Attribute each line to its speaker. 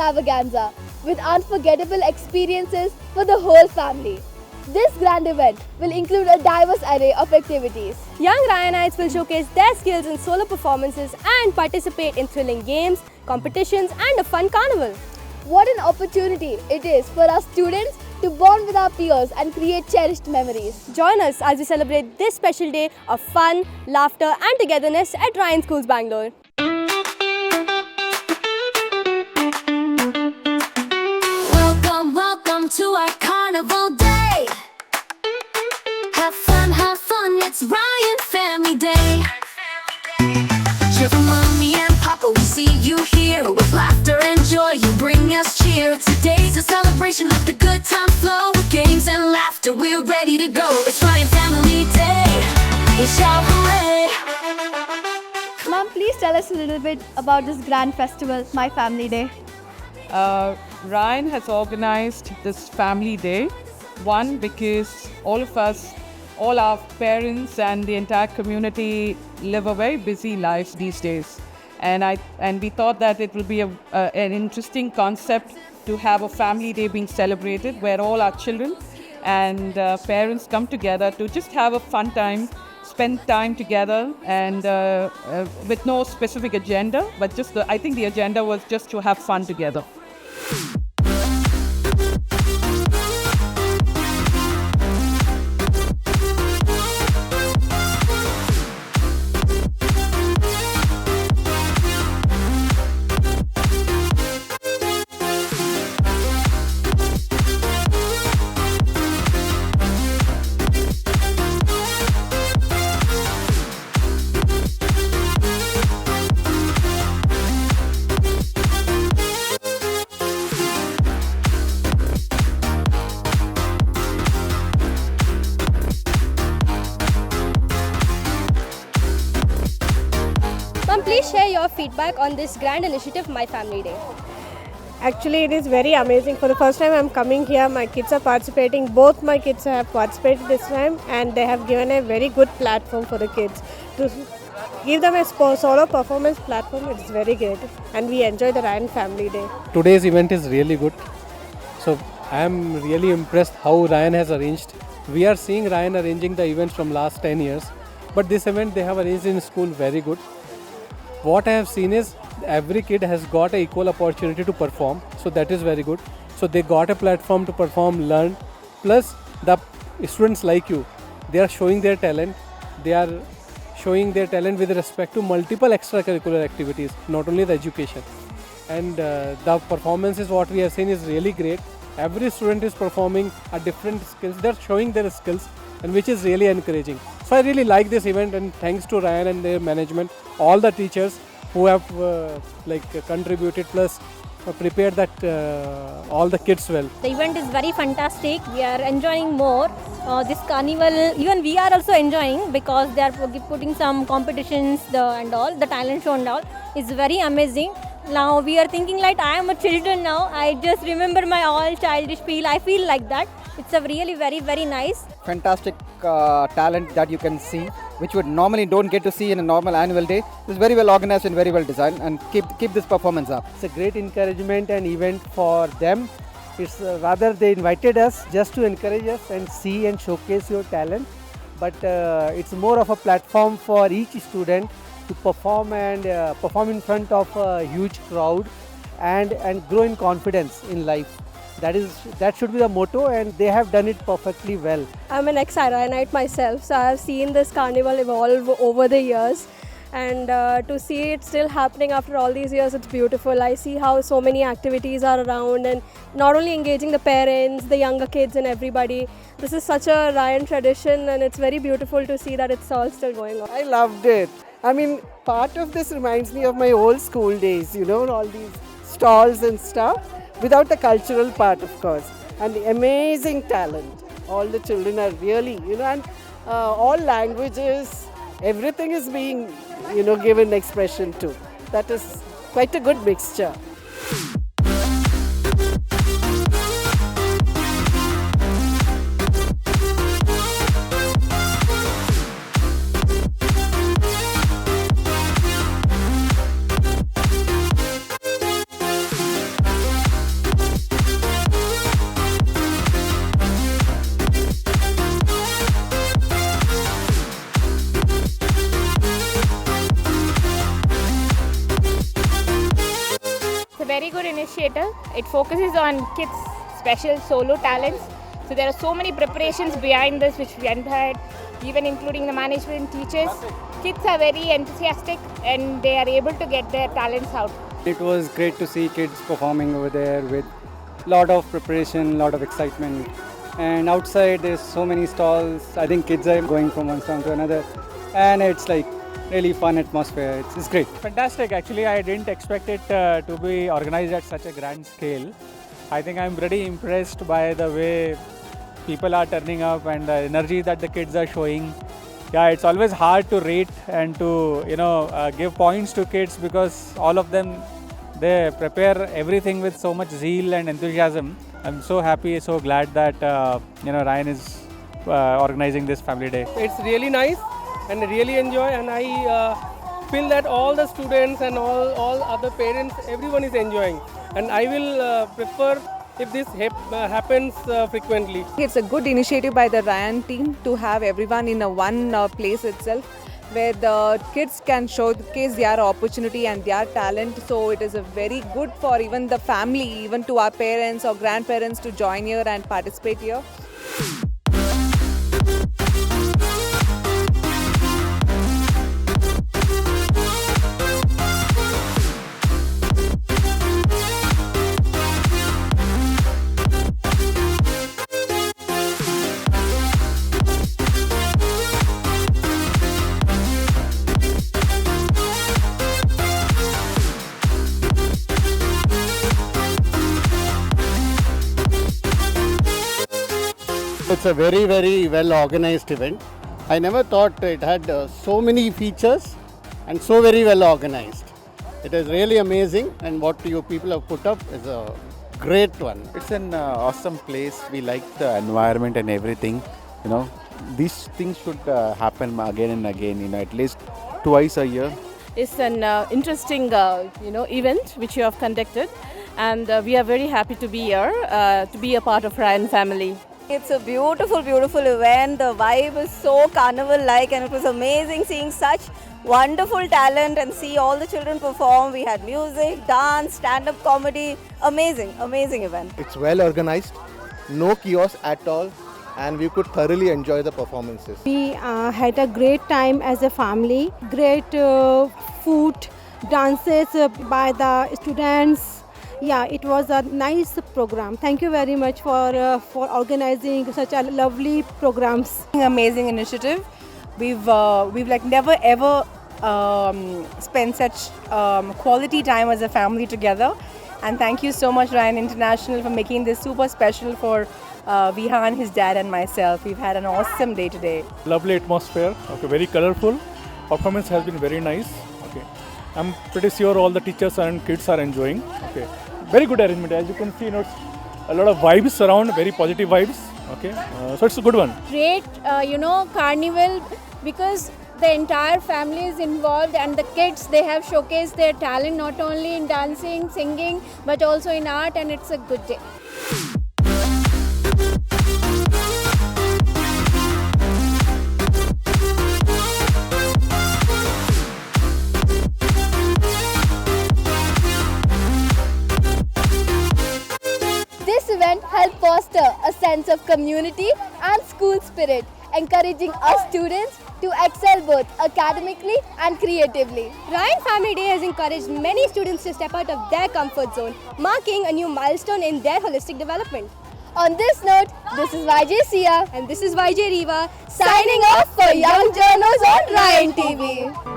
Speaker 1: extravaganza with unforgettable experiences for the whole family. This grand event will include a diverse array of activities.
Speaker 2: Young Ryanites will showcase their skills in solo performances and participate in thrilling games, competitions and a fun carnival.
Speaker 1: What an opportunity it is for our students to bond with our peers and create cherished memories.
Speaker 2: Join us as we celebrate this special day of fun, laughter and togetherness at Ryan Schools, Bangalore.
Speaker 3: Welcome to our carnival day. Have fun, it's Ryan Family Day. Cheer for mommy and papa, we see you here. With laughter and joy, you bring us cheer. Today's a celebration, let the good time flow. With games and laughter, we're ready to go. It's Ryan Family Day, we shout hooray.
Speaker 1: Mom, please tell us a little bit about this grand festival, My Family Day.
Speaker 4: Ryan has organized this family day. One, because all of us, all our parents and the entire community live a very busy life these days. And we thought that it will be an interesting concept to have a family day being celebrated where all our children and parents come together to just have a fun time, spend time together, and with no specific agenda, but just I think the agenda was just to have fun together.
Speaker 2: Ma'am, please share your feedback on this grand initiative, My Family Day.
Speaker 5: Actually, it is very amazing. For the first time I'm coming here, my kids are participating. Both my kids have participated this time and they have given a very good platform for the kids. To give them a solo performance platform, it's very great. And we enjoy the Ryan Family Day.
Speaker 6: Today's event is really good. So I am really impressed how Ryan has arranged. We are seeing Ryan arranging the events from last 10 years. But this event they have arranged in school very good. What I have seen is every kid has got an equal opportunity to perform, so that is very good. So they got a platform to perform, learn, plus the students like you, they are showing their talent. They are showing their talent with respect to multiple extracurricular activities, not only the education. And the performance is what we have seen is really great. Every student is performing a different skills. They are showing their skills, and which is really encouraging. So I really like this event, and thanks to Ryan and their management, all the teachers who have contributed plus prepared that all the kids well.
Speaker 2: The event is very fantastic. We are enjoying more. This carnival, even we are also enjoying because they are putting some competitions and all, the talent show and all. It's very amazing. Now we are thinking like I am a children now. I just remember my all childish feel. I feel like that. It's a really very, very nice.
Speaker 7: Fantastic talent that you can see, which would normally don't get to see in a normal annual day. It's very well organized and very well designed, and keep this performance up.
Speaker 8: It's a great encouragement and event for them. It's rather they invited us just to encourage us and see and showcase your talent. But it's more of a platform for each student to perform and perform in front of a huge crowd and grow in confidence in life. That should be the motto, and they have done it perfectly well.
Speaker 5: I'm an ex-Ryanite myself, so I have seen this carnival evolve over the years. And to see it still happening after all these years, it's beautiful. I see how so many activities are around and not only engaging the parents, the younger kids and everybody. This is such a Ryan tradition, and it's very beautiful to see that it's all still going on.
Speaker 8: I loved it. I mean, part of this reminds me of my old school days, all these stalls and stuff, without the cultural part, of course, and the amazing talent. All the children are really, and all languages, everything is being, given expression to. That is quite a good mixture.
Speaker 9: very good initiative. It focuses on kids' special solo talents. So there are so many preparations behind this which we had, even including the management, teachers. Kids are very enthusiastic and they are able to get their talents out.
Speaker 10: It was great to see kids performing over there with lot of preparation, lot of excitement. And outside there's so many stalls. I think kids are going from one stall to another. And it's like really fun atmosphere. It's great.
Speaker 11: Fantastic. Actually, I didn't expect it to be organized at such a grand scale. I think I'm pretty impressed by the way people are turning up and the energy that the kids are showing. Yeah, it's always hard to rate and to give points to kids because all of them, they prepare everything with so much zeal and enthusiasm. I'm so happy, so glad that Ryan is organizing this family day.
Speaker 12: It's really nice and I really enjoy, and I feel that all the students and all other parents, everyone is enjoying, and I will prefer if this happens frequently.
Speaker 13: It's a good initiative by the Ryan team to have everyone in a one place itself, where the kids can showcase their opportunity and their talent. So it is a very good for even the family, even to our parents or grandparents to join here and participate here.
Speaker 14: It's a very, very well organized event. I never thought it had so many features and so very well organized. It is really amazing, and what you people have put up is a great one.
Speaker 15: It's an awesome place. We like the environment and everything. These things should happen again and again, at least twice a year.
Speaker 16: It's an interesting event which you have conducted, and we are very happy to be here, to be a part of Ryan family.
Speaker 17: It's a beautiful, beautiful event. The vibe is so carnival-like, and it was amazing seeing such wonderful talent and see all the children perform. We had music, dance, stand-up comedy. Amazing, amazing event.
Speaker 18: It's well organized, no chaos at all, and we could thoroughly enjoy the performances.
Speaker 19: We had a great time as a family. Great food, dances by the students. Yeah, it was a nice program. Thank you very much for organizing such a lovely programs.
Speaker 20: Amazing initiative. We've like never ever spent such quality time as a family together. And thank you so much, Ryan International, for making this super special for Vihan, his dad, and myself. We've had an awesome day today.
Speaker 11: Lovely atmosphere. Okay, very colorful. Performance has been very nice. Okay, I'm pretty sure all the teachers and kids are enjoying. Okay. Very good arrangement. As you can see, it's a lot of vibes around, very positive vibes. Okay, so it's a good one.
Speaker 2: Great, carnival, because the entire family is involved, and the kids, they have showcased their talent not only in dancing, singing, but also in art, and it's a good day.
Speaker 1: This event helped foster a sense of community and school spirit, encouraging our students to excel both academically and creatively.
Speaker 21: Ryan Family Day has encouraged many students to step out of their comfort zone, marking a new milestone in their holistic development.
Speaker 1: On this note, this is YJ Sia
Speaker 21: and this is YJ Riva
Speaker 1: signing off for Young Journos on Ryan TV.